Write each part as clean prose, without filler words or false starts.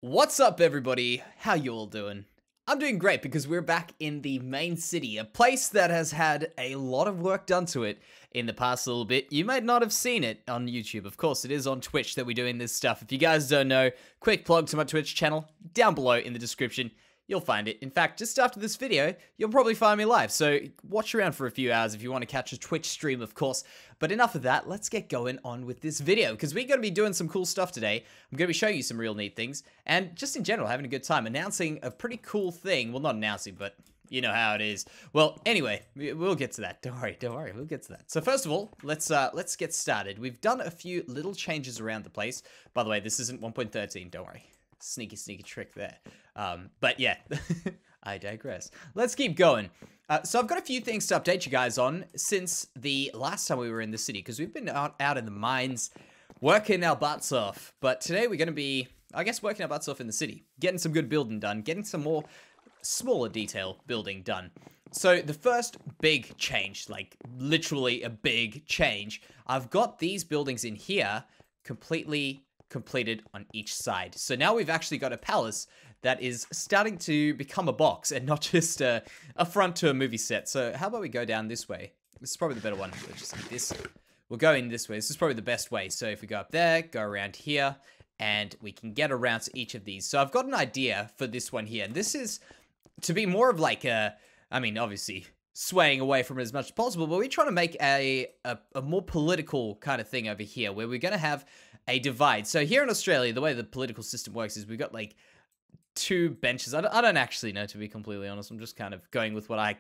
What's up, everybody? How you all doing? I'm doing great because we're back in the main city, a place that has had a lot of work done to it in the past little bit. You might not have seen it on YouTube. Of course, it is on Twitch that we're doing this stuff. If you guys don't know, quick plug to my Twitch channel down below in the description. You'll find it. In fact, just after this video, you'll probably find me live, so watch around for a few hours if you want to catch a Twitch stream, of course. But enough of that, let's get going on with this video, because we're going to be doing some cool stuff today. I'm going to be showing you some real neat things, and just in general, having a good time, announcing a pretty cool thing. Well, not announcing, but you know how it is. Well, anyway, we'll get to that. Don't worry, we'll get to that. So first of all, let's get started. We've done a few little changes around the place. By the way, this isn't 1.13, don't worry. Sneaky trick there. But yeah, I digress. Let's keep going. So I've got a few things to update you guys on since the last time we were in the city, because we've been out in the mines working our butts off. But today we're going to be, I guess, working our butts off in the city, getting some good building done, getting some more smaller detail building done. So the first big change, like literally a big change, I've got these buildings in here completely completed on each side. So now we've actually got a palace that is starting to become a box and not just a front to a movie set. So how about we go down this way? This is probably the better one. Let's just hit this. We'll go in this way. This is probably the best way. So if we go up there, go around here, and we can get around to each of these. So I've got an idea for this one here. And this is to be more of like a, I mean, obviously swaying away from it as much as possible, but we're trying to make a more political kind of thing over here, where we're going to have a divide. So here in Australia, the way the political system works is we've got like two benches. I don't actually know, to be completely honest. I'm just kind of going with what I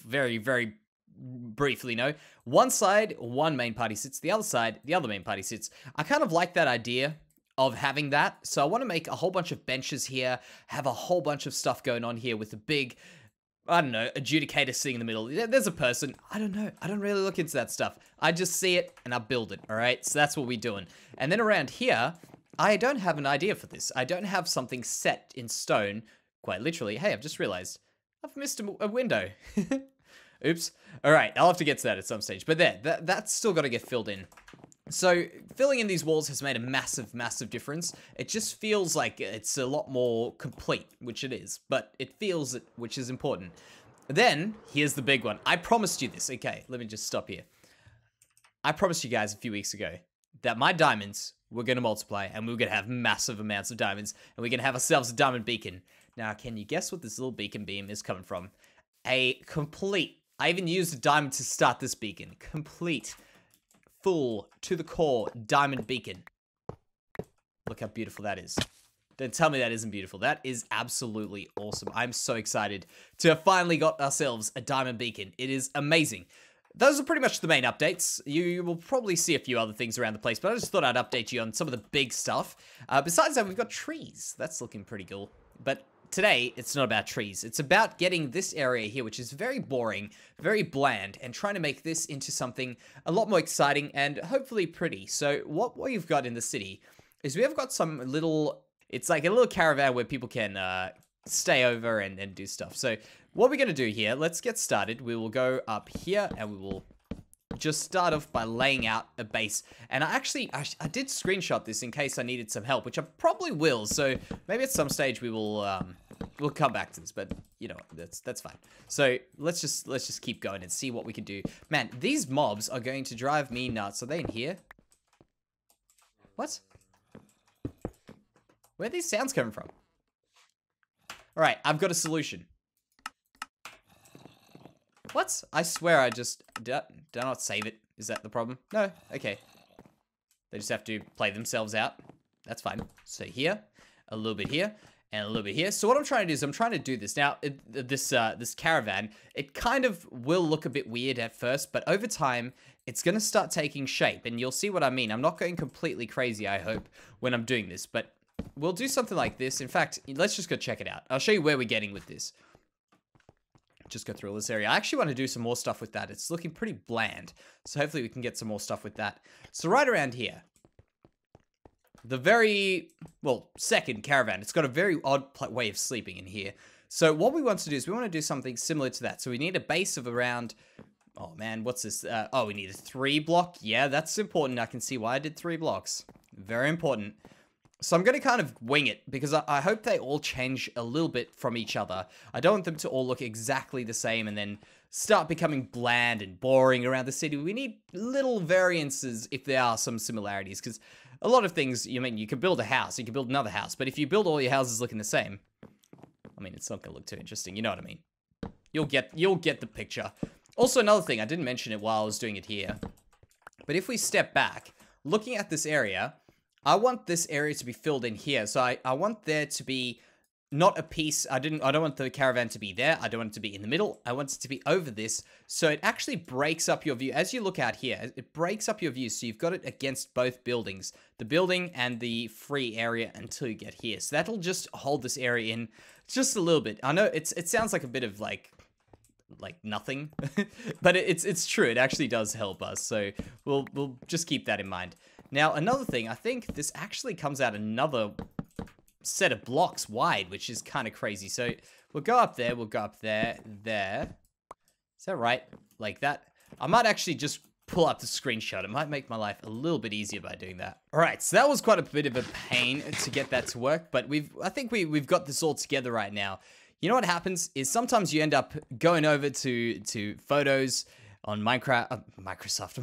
very briefly know. One side, one main party sits. The other side, the other main party sits. I kind of like that idea of having that. So I want to make a whole bunch of benches here, have a whole bunch of stuff going on here with a big, I don't know, adjudicator sitting in the middle. There's a person. I don't know. I don't really look into that stuff. I just see it and I build it, all right? So that's what we're doing. And then around here, I don't have an idea for this. I don't have something set in stone, quite literally. Hey, I've just realized I've missed a window. Oops. All right, I'll have to get to that at some stage. But there, that's still got to get filled in. So filling in these walls has made a massive difference. It just feels like it's a lot more complete, which it is, but it feels it, which is important. Then here's the big one. I promised you this. Okay, let me just stop here. I promised you guys a few weeks ago that my diamonds were going to multiply and we were going to have massive amounts of diamonds and we're going to have ourselves a diamond beacon. Now, can you guess what this little beacon beam is coming from? A complete, I even used a diamond to start this beacon. Complete, full, to the core diamond beacon. Look how beautiful that is. Don't tell me that isn't beautiful. That is absolutely awesome. I'm so excited to have finally got ourselves a diamond beacon. It is amazing. Those are pretty much the main updates. You will probably see a few other things around the place, but I just thought I'd update you on some of the big stuff. Besides that, we've got trees. That's looking pretty cool. But today, it's not about trees. It's about getting this area here, which is very boring, very bland, and trying to make this into something a lot more exciting and hopefully pretty. So what we've got in the city is we have got some little, it's like a little caravan where people can stay over and do stuff. So what we're going to do here, let's get started. We will go up here and we will just start off by laying out a base. And I did screenshot this in case I needed some help, which I probably will. So maybe at some stage we will we'll come back to this, but you know, that's fine. So let's just keep going and see what we can do. Man, these mobs are going to drive me nuts. Are they in here? What? Where are these sounds coming from? All right, I've got a solution. What? I swear I just... Did I not save it? Is that the problem? No? Okay. They just have to play themselves out. That's fine. So here, a little bit here, and a little bit here. So what I'm trying to do is I'm trying to do this. Now, this caravan, it kind of will look a bit weird at first, but over time, it's going to start taking shape, and you'll see what I mean. I'm not going completely crazy, I hope, when I'm doing this, but we'll do something like this. In fact, let's just go check it out. I'll show you where we're getting with this. Just go through all this area. I actually want to do some more stuff with that. It's looking pretty bland. So hopefully we can get some more stuff with that. So right around here, the very, well, second caravan, it's got a very odd way of sleeping in here. So what we want to do is we want to do something similar to that. So we need a base of around, oh man, what's this? Oh, we need a 3 block. Yeah, that's important. I can see why I did 3 blocks. Very important. So I'm going to kind of wing it because I hope they all change a little bit from each other. I don't want them to all look exactly the same and then start becoming bland and boring around the city. We need little variances if there are some similarities, because a lot of things, you can build a house, you can build another house, but if you build all your houses looking the same, it's not going to look too interesting, you know what I mean? You'll get the picture. Also, another thing, I didn't mention it while I was doing it here, but if we step back, looking at this area, I want this area to be filled in here. So I want there to be not a piece. I don't want the caravan to be there. I don't want it to be in the middle. I want it to be over this. So it actually breaks up your view. As you look out here, it breaks up your view. So you've got it against both buildings, the building and the free area until you get here. So that'll just hold this area in just a little bit. I know it sounds like a bit of like nothing, but it's true. It actually does help us. So we'll just keep that in mind. Now, another thing, I think this actually comes out another set of blocks wide, which is kind of crazy. So we'll go up there, we'll go up there. Is that right? Like that? I might actually just pull up the screenshot. It might make my life a little bit easier by doing that. All right, so that was quite a bit of a pain to get that to work, but I think we've got this all together right now. You know what happens is sometimes you end up going over to photos on Microsoft,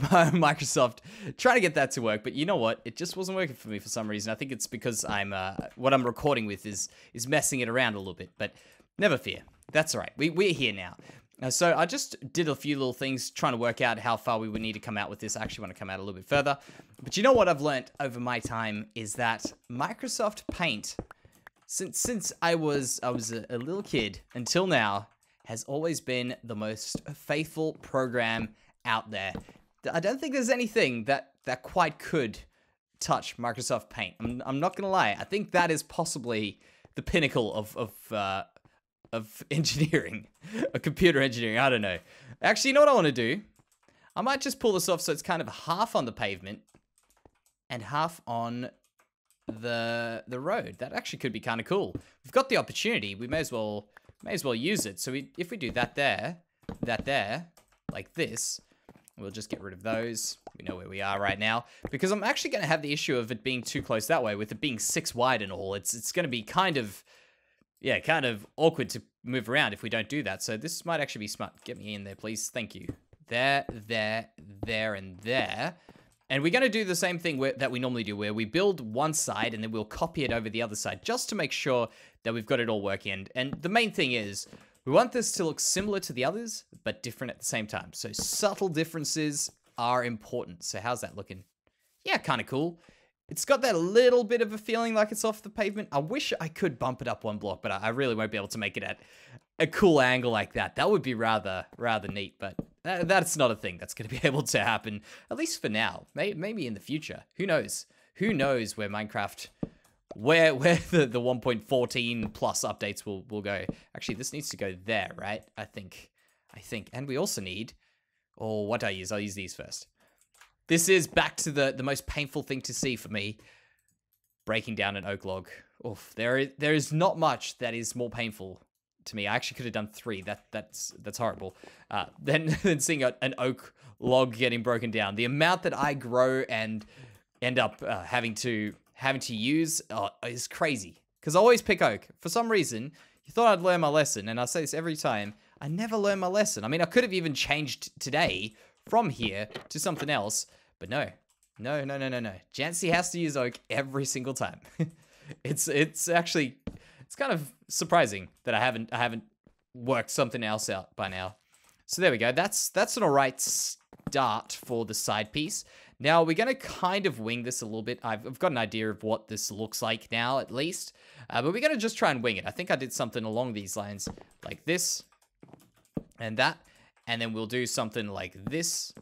trying to get that to work, but you know what? It just wasn't working for me for some reason. I think it's because what I'm recording with is messing it around a little bit, but never fear. That's all right. We're here now. So I just did a few little things trying to work out how far we would need to come out with this. I actually want to come out a little bit further, but you know what I've learned over my time is that Microsoft Paint, since I was a little kid until now, has always been the most faithful program out there. I don't think there's anything that quite could touch Microsoft Paint. I'm not gonna lie. I think that is possibly the pinnacle of engineering, a computer engineering. I don't know. Actually, you know what I want to do? I might just pull this off so it's kind of half on the pavement and half on the road. That actually could be kind of cool. We've got the opportunity. We may as well use it. So if we do that there, like this, we'll just get rid of those. We know where we are right now, because I'm actually going to have the issue of it being too close that way, with it being 6 wide and all. It's going to be kind of awkward to move around if we don't do that. So this might actually be smart. Get me in there, please. Thank you. There, and there. And we're going to do the same thing that we normally do, where we build one side and then we'll copy it over the other side, just to make sure that we've got it all working. And the main thing is, we want this to look similar to the others, but different at the same time. So subtle differences are important. So how's that looking? Yeah, kind of cool. It's got that little bit of a feeling like it's off the pavement. I wish I could bump it up one block, but I really won't be able to make it at a cool angle like that. That would be rather neat, but that's not a thing that's going to be able to happen, at least for now. Maybe in the future. Who knows? Who knows where Minecraft, where the 1.14 plus updates will go. Actually, this needs to go there, right? I think. And we also need, what do I use? I'll use these first. This is back to the most painful thing to see for me. Breaking down an oak log. Oof, there is not much that is more painful to me. I actually could have done 3. That's horrible. Than seeing an oak log getting broken down. The amount that I grow and end up having to use is crazy. Because I always pick oak. For some reason, you thought I'd learn my lesson, and I say this every time. I never learn my lesson. I mean, I could have even changed today from here to something else, but no. Jancy has to use oak every single time. It's kind of surprising that I haven't worked something else out by now. So there we go. That's an alright start for the side piece. Now we're gonna kind of wing this a little bit. I've got an idea of what this looks like now, at least, but we're gonna just try and wing it. I think I did something along these lines, like this and that, and then we'll do something like this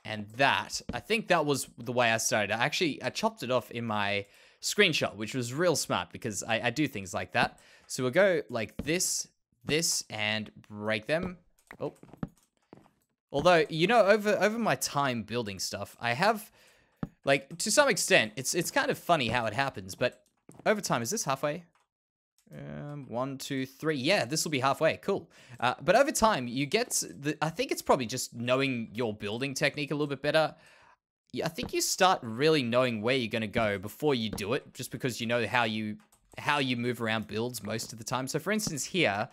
and that. I think that was the way I started. I chopped it off in my screenshot, which was real smart because I do things like that. So we'll go like this, and break them. Oh. Although, you know, over my time building stuff, I have, like, to some extent, it's kind of funny how it happens, but over time, is this halfway? 1, 2, 3. Yeah, this will be halfway. Cool. But over time, you get I think it's probably just knowing your building technique a little bit better. I think you start really knowing where you're going to go before you do it, just because you know how you move around builds most of the time. So for instance here,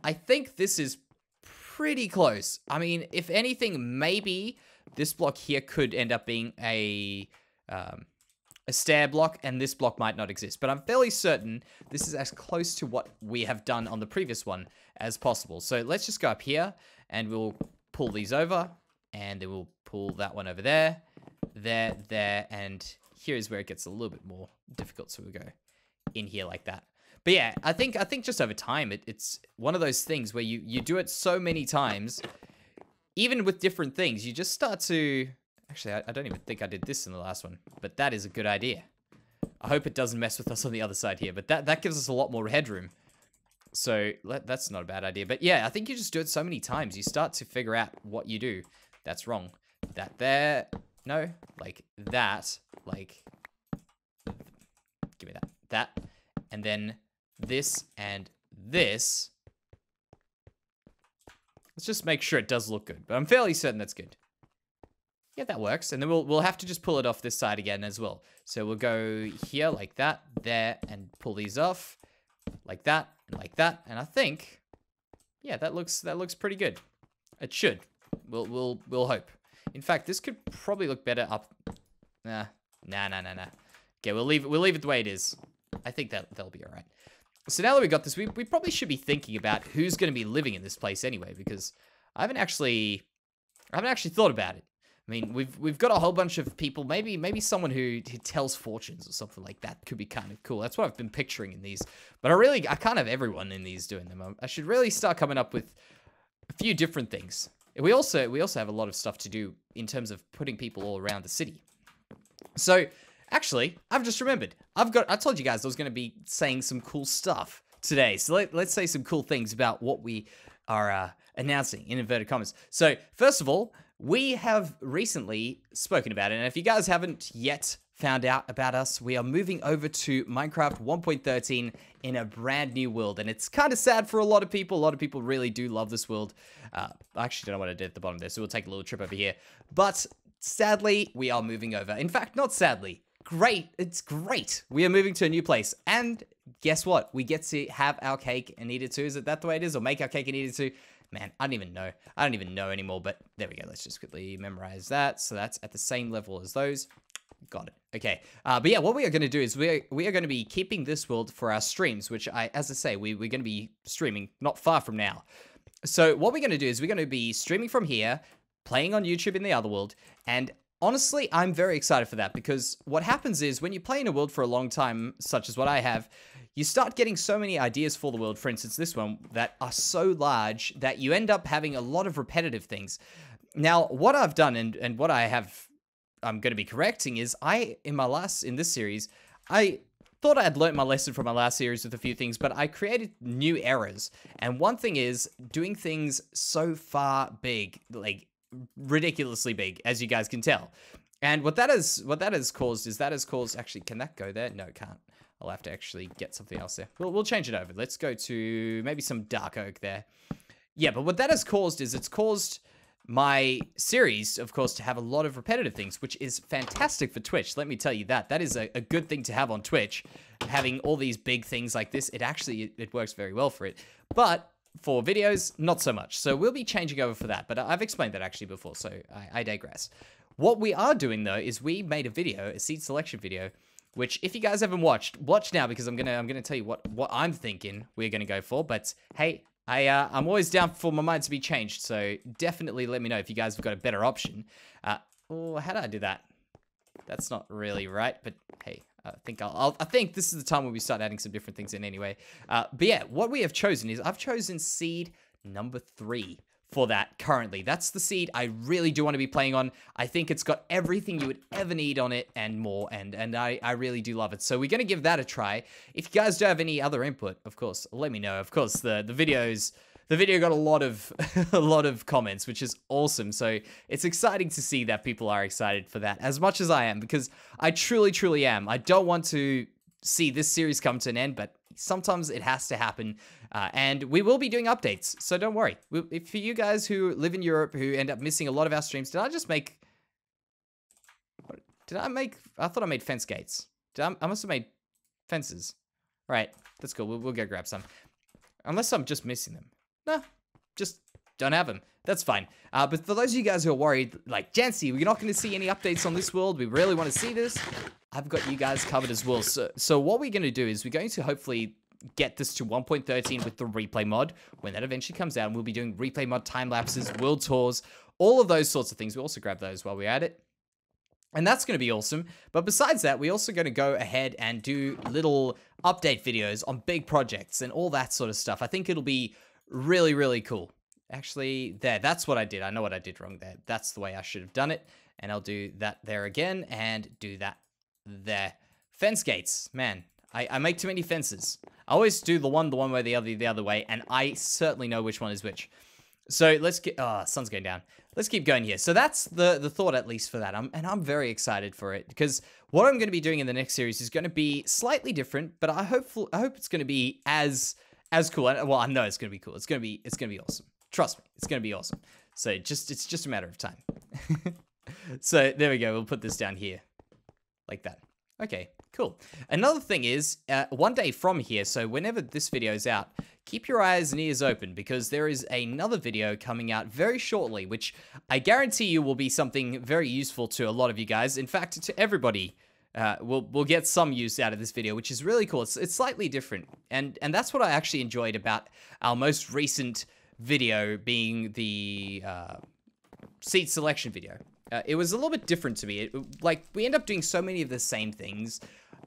I think this is pretty close. I mean, if anything, maybe this block here could end up being a stair block, and this block might not exist. But I'm fairly certain this is as close to what we have done on the previous one as possible. So let's just go up here, and we'll pull these over, and then we'll pull that one over there, there, and here is where it gets a little bit more difficult. So we'll go in here like that. But yeah, I think just over time, it's one of those things where you do it so many times, even with different things, you just start to... Actually, I don't even think I did this in the last one, but that is a good idea. I hope it doesn't mess with us on the other side here, but that gives us a lot more headroom. So that's not a bad idea. But yeah, I think you just do it so many times, you start to figure out what you do. That's wrong. That there, no, like that, like, give me that, and then this and this. Let's just make sure it does look good, but I'm fairly certain that's good. Yeah, that works. And then we'll have to just pull it off this side again as well. So we'll go here like that, there, and pull these off like that, and like that. And I think, yeah, that looks pretty good. It should. We'll hope. In fact, this could probably look better up. Nah. Okay, we'll leave it the way it is. I think that'll be all right. So now that we got this, we probably should be thinking about who's going to be living in this place anyway, because I haven't actually thought about it. I mean, we've got a whole bunch of people. Maybe someone who tells fortunes or something like that could be kind of cool. That's what I've been picturing in these. But I can't have everyone in these doing them. I should really start coming up with a few different things. We also have a lot of stuff to do in terms of putting people all around the city. So actually, I've just remembered. I told you guys I was going to be saying some cool stuff today. So let's say some cool things about what we are announcing in inverted commas. So first of all, we have recently spoken about it, and if you guys haven't yet found out about us, we are moving over to Minecraft 1.13 in a brand new world, and it's kind of sad for a lot of people. A lot of people really do love this world. I actually don't know what I did at the bottom there, so we'll take a little trip over here. But sadly, we are moving over. In fact, not sadly. Great. It's great. We are moving to a new place, and guess what? We get to have our cake and eat it too. Is it that the way it is? Or make our cake and eat it too? Man, I don't even know. I don't even know anymore, but there we go. Let's just quickly memorize that. So that's at the same level as those. Got it. Okay. But yeah, what we are going to do is we are going to be keeping this world for our streams, which as I say, we're going to be streaming not far from now. So what we're going to do is we're going to be streaming from here, playing on YouTube in the other world, and honestly, I'm very excited for that, because what happens is when you play in a world for a long time, such as what I have, you start getting so many ideas for the world, for instance this one, that are so large that you end up having a lot of repetitive things. Now, what I've done and what I'm going to be correcting is in this series, I thought I had learnt my lesson from my last series with a few things, but I created new errors. And one thing is doing things so far big, like ridiculously big, as you guys can tell. And what that has caused is actually, can that go there? No, it can't. I'll have to actually get something else there. We'll change it over. Let's go to maybe some dark oak there. Yeah, but what that has caused is it's caused my series, of course, to have a lot of repetitive things, which is fantastic for Twitch. Let me tell you that. That is a good thing to have on Twitch. Having all these big things like this, it works very well for it. But for videos, not so much. So we'll be changing over for that. But I've explained that actually before, so I digress. What we are doing, though, is we made a video, a seed selection video, which if you guys haven't watched, watch now, because I'm gonna tell you what I'm thinking we're gonna go for. But hey, I'm always down for my mind to be changed, so definitely let me know if you guys have got a better option. Oh, how did I do that? That's not really right, but hey, I think this is the time when we start adding some different things in anyway. But yeah, what we have chosen is I've chosen seed number 3 for that currently. That's the seed I really do want to be playing on. I think it's got everything you would ever need on it and more, and I really do love it. So we're going to give that a try. If you guys do have any other input, of course, let me know. Of course, the video got a lot of comments, which is awesome. So it's exciting to see that people are excited for that as much as I am, because I truly am. I don't want to see this series come to an end, but sometimes it has to happen. And we will be doing updates, so don't worry. For you guys who live in Europe, who end up missing a lot of our streams, did I just make... I thought I made fence gates. I must have made fences. Right, that's cool. We'll go grab some. Unless I'm just missing them. No, just don't have them. That's fine. But for those of you guys who are worried, like, Jancy, we're not going to see any updates on this world. We really want to see this. I've got you guys covered as well. So what we're going to do is we're going to hopefully get this to 1.13 with the replay mod. When that eventually comes out, we'll be doing replay mod time lapses, world tours, all of those sorts of things. We'll also grab those while we're at it. And that's going to be awesome. But besides that, we're also going to go ahead and do little update videos on big projects and all that sort of stuff. I think it'll be really, really cool. Actually, that's what I did. I know what I did wrong there. That's the way I should have done it. And I'll do that there again and do that there. Fence gates. Man, I make too many fences. I always do the one way, the other way. And I certainly know which one is which. So let's get... Oh, sun's going down. Let's keep going here. So that's the thought, at least, for that. And I'm very excited for it. Because what I'm going to be doing in the next series is going to be slightly different. But I hope it's going to be as cool. Well, I know it's going to be cool. It's going to be awesome. Trust me, it's going to be awesome. So it's just a matter of time. So there we go. We'll put this down here like that. Okay, cool. Another thing is, one day from here, so whenever this video is out, keep your eyes and ears open because there is another video coming out very shortly, which I guarantee you will be something very useful to a lot of you guys. In fact, to everybody. We'll get some use out of this video, which is really cool. It's slightly different. And that's what I actually enjoyed about our most recent video being the seed selection video. It was a little bit different to me. Like, we end up doing so many of the same things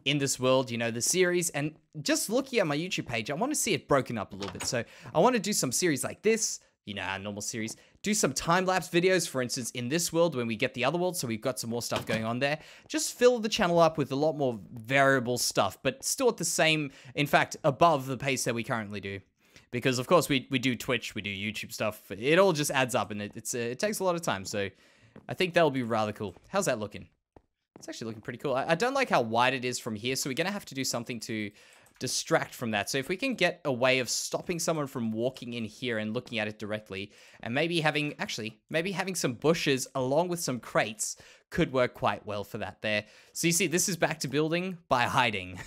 in this world, you know, the series, and just looking at my YouTube page, I want to see it broken up a little bit. So I want to do some series like this, you know, our normal series, do some time-lapse videos, for instance, in this world when we get the other world, so we've got some more stuff going on there. Just fill the channel up with a lot more variable stuff, but still at the same, in fact, above the pace that we currently do. Because, of course, we do Twitch, we do YouTube stuff. It all just adds up, and it takes a lot of time. So I think that'll be rather cool. How's that looking? It's actually looking pretty cool. I don't like how wide it is from here, so we're going to have to do something to distract from that. So if we can get a way of stopping someone from walking in here and looking at it directly, and maybe having some bushes along with some crates could work quite well for that there. So you see, this is back to building by hiding.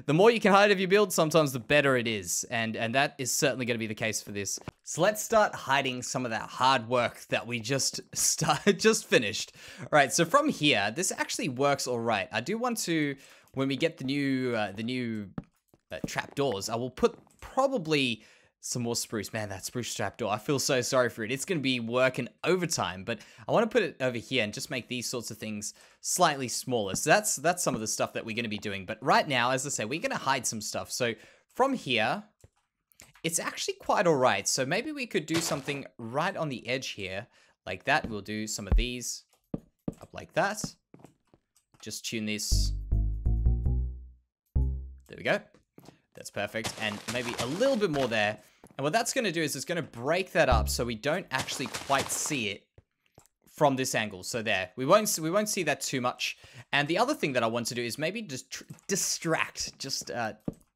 The more you can hide if you build, sometimes the better it is. And that is certainly going to be the case for this. So let's start hiding some of that hard work that we just finished. All right, so from here, this actually works all right. I do want to, when we get the new trapdoors, I will put probably some more spruce. Man, that spruce trapdoor, I feel so sorry for it. It's going to be working overtime, but I want to put it over here and just make these sorts of things slightly smaller. So that's some of the stuff that we're going to be doing. But right now, as I say, we're going to hide some stuff. So from here, it's actually quite all right. So maybe we could do something right on the edge here like that. We'll do some of these up like that. Just tune this. There we go. That's perfect. And maybe a little bit more there. And what that's going to do is it's going to break that up so we don't actually quite see it from this angle. So there, we won't see that too much. And the other thing that I want to do is maybe just distract, just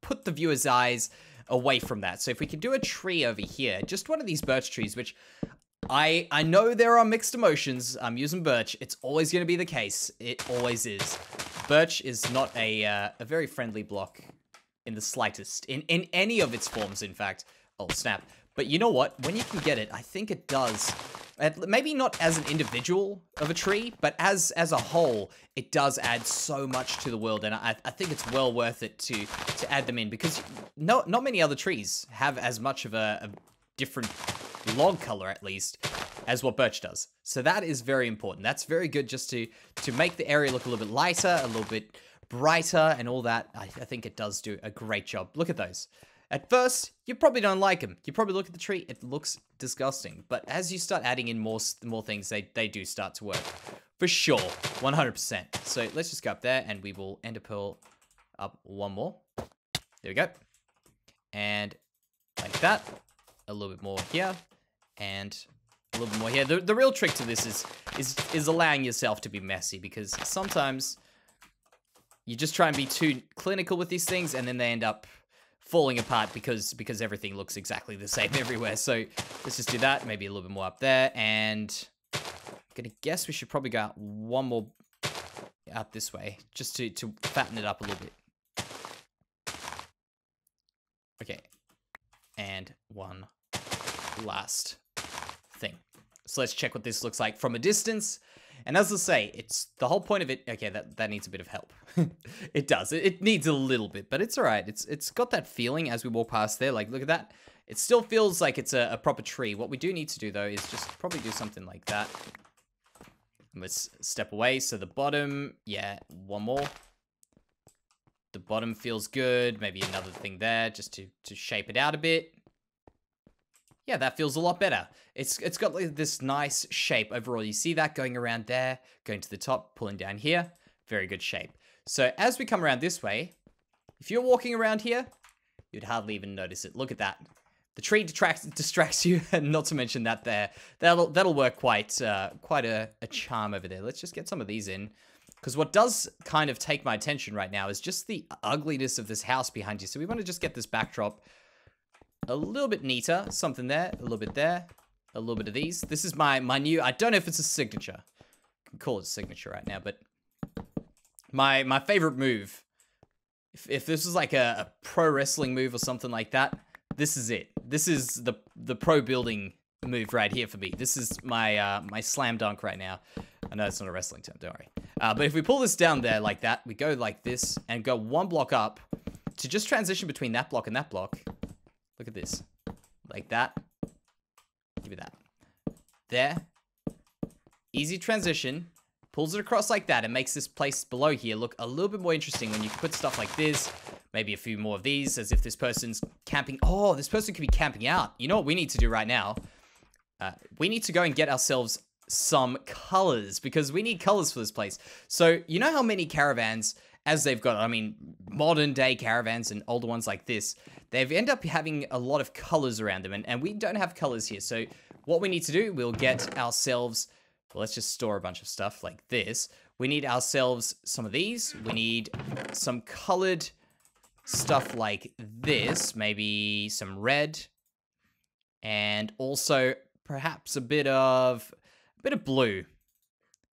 put the viewer's eyes away from that. So if we could do a tree over here, just one of these birch trees, which I know there are mixed emotions. I'm using birch. It's always going to be the case. It always is. Birch is not a very friendly block in the slightest, in any of its forms, in fact. Oh, snap. But you know what? When you can get it, I think it does. Maybe not as an individual of a tree, but as a whole, it does add so much to the world, and I think it's well worth it to add them in, because not many other trees have as much of a different log color, at least, as what birch does. So that is very important. That's very good just to make the area look a little bit lighter, a little bit brighter, and all that. I think it does do a great job. Look at those. At first, you probably don't like them. You probably look at the tree, it looks disgusting. But as you start adding in more things, they do start to work. For sure, 100%. So let's just go up there, and we will ender pearl up one more. There we go. And like that. A little bit more here, and a little bit more here. The real trick to this is allowing yourself to be messy, because sometimes you just try and be too clinical with these things, and then they end up falling apart because everything looks exactly the same everywhere. So let's just do that. Maybe a little bit more up there, and I'm gonna guess we should probably go out one more out this way, just to fatten it up a little bit. Okay. And one last thing. So let's check what this looks like from a distance. And as I say, it's the whole point of it. Okay, that needs a bit of help. It does. It needs a little bit, but it's all right. It's got that feeling as we walk past there. Like, look at that. It still feels like it's a proper tree. What we do need to do, though, is just probably do something like that. Let's step away. So the bottom, yeah, one more. The bottom feels good. Maybe another thing there just to shape it out a bit. Yeah, that feels a lot better. It's got like this nice shape overall. You see that going around there, going to the top, pulling down here. Very good shape. So as we come around this way, if you're walking around here, you'd hardly even notice it. Look at that. The tree distracts you, and not to mention that there. That'll work quite a charm over there. Let's just get some of these in. Because what does kind of take my attention right now is just the ugliness of this house behind you. So we want to just get this backdrop a little bit neater. Something there, a little bit there, a little bit of these. This is my new, I don't know if it's a signature. I can call it a signature right now, but my favorite move, if this was like a pro wrestling move or something like that, this is it. This is the pro building move right here for me. This is my my slam dunk right now. I know it's not a wrestling term, don't worry. But if we pull this down there like that, we go like this and go one block up to just transition between that block and that block. Look at this. Like that. Give it that. There. Easy transition. Pulls it across like that and makes this place below here look a little bit more interesting when you can put stuff like this. Maybe a few more of these as if this person's camping. Oh, this person could be camping out. You know what we need to do right now? We need to go and get ourselves some colors because we need colors for this place. So you know how many caravans, as they've got, I mean, modern day caravans and older ones like this, they've ended up having a lot of colors around them, and we don't have colors here. So what we need to do, we'll get ourselves, well, let's just store a bunch of stuff like this. We need ourselves some of these. We need some colored stuff like this, maybe some red, and also perhaps a bit of blue.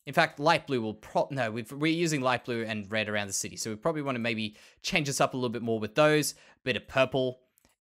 In fact, light blue will no, we're using light blue and red around the city, so we probably want to maybe change this up a little bit more with those. A bit of purple,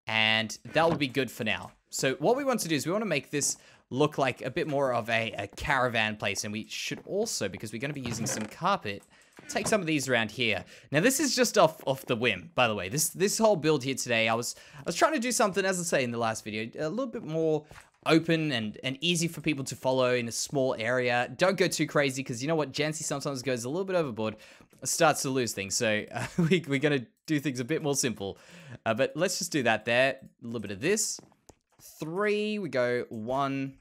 and that will be good for now. So what we want to do is we want to make this look like a bit more of a caravan place, and we should also, because we're going to be using some carpet, take some of these around here. Now this is just off the whim, by the way. This whole build here today, I was trying to do something, as I say in the last video, a little bit more open and easy for people to follow in a small area. Don't go too crazy, because you know what, Jancy sometimes goes a little bit overboard, starts to lose things. So we're gonna do things a bit more simple. But let's just do that there. A little bit of this. 3, we go 1.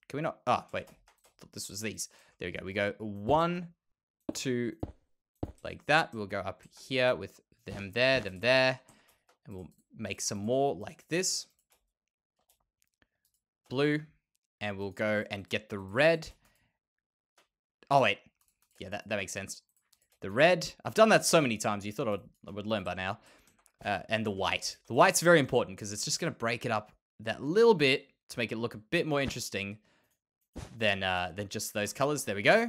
Can we not? Oh, wait. I thought this was these. There we go. We go 1, 2, like that. We'll go up here with them there, and we'll make some more like this. Blue, and we'll go and get the red. Oh, wait. Yeah, that makes sense. The red. I've done that so many times. You thought I would learn by now. And the white. The white's very important because it's just going to break it up that little bit to make it look a bit more interesting than just those colors. There we go.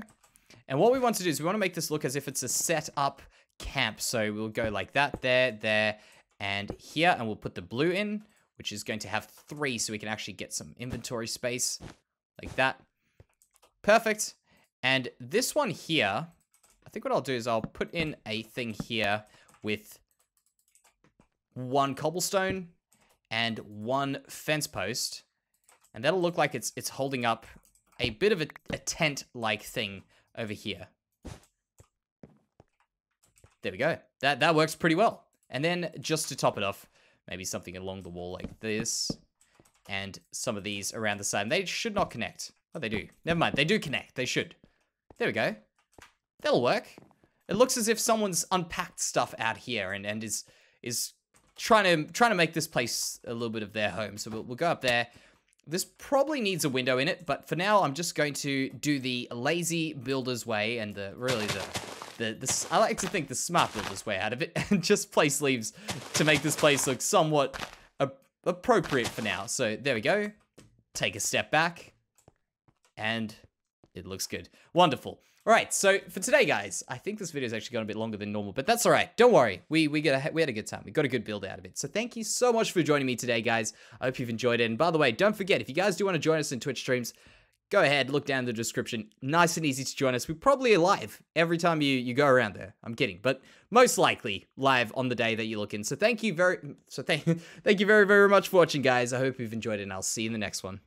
And what we want to do is we want to make this look as if it's a set up camp. So we'll go like that, there, and here, and we'll put the blue in, which is going to have 3 so we can actually get some inventory space like that. Perfect. And this one here, I think what I'll do is I'll put in a thing here with 1 cobblestone and 1 fence post. And that'll look like it's holding up a bit of a tent-like thing over here. There we go. That works pretty well. And then just to top it off, maybe something along the wall like this. And some of these around the side. And they should not connect. Oh, they do. Never mind. They do connect. They should. There we go. That'll work. It looks as if someone's unpacked stuff out here and is trying to make this place a little bit of their home. So we'll go up there. This probably needs a window in it, but for now I'm just going to do the lazy builder's way and I like to think the smart builder's way out of it and just place leaves to make this place look somewhat appropriate for now. So there we go. Take a step back and it looks good. Wonderful. All right, so for today, guys, I think this video is actually gone a bit longer than normal, but that's all right. Don't worry. We had a good time. We got a good build out of it. So thank you so much for joining me today, guys. I hope you've enjoyed it. And by the way, don't forget, if you guys do want to join us in Twitch streams, go ahead, look down in the description. Nice and easy to join us. We're probably live every time you go around there. I'm kidding, but most likely live on the day that you look in. So thank you very, very much for watching, guys. I hope you've enjoyed it, and I'll see you in the next one.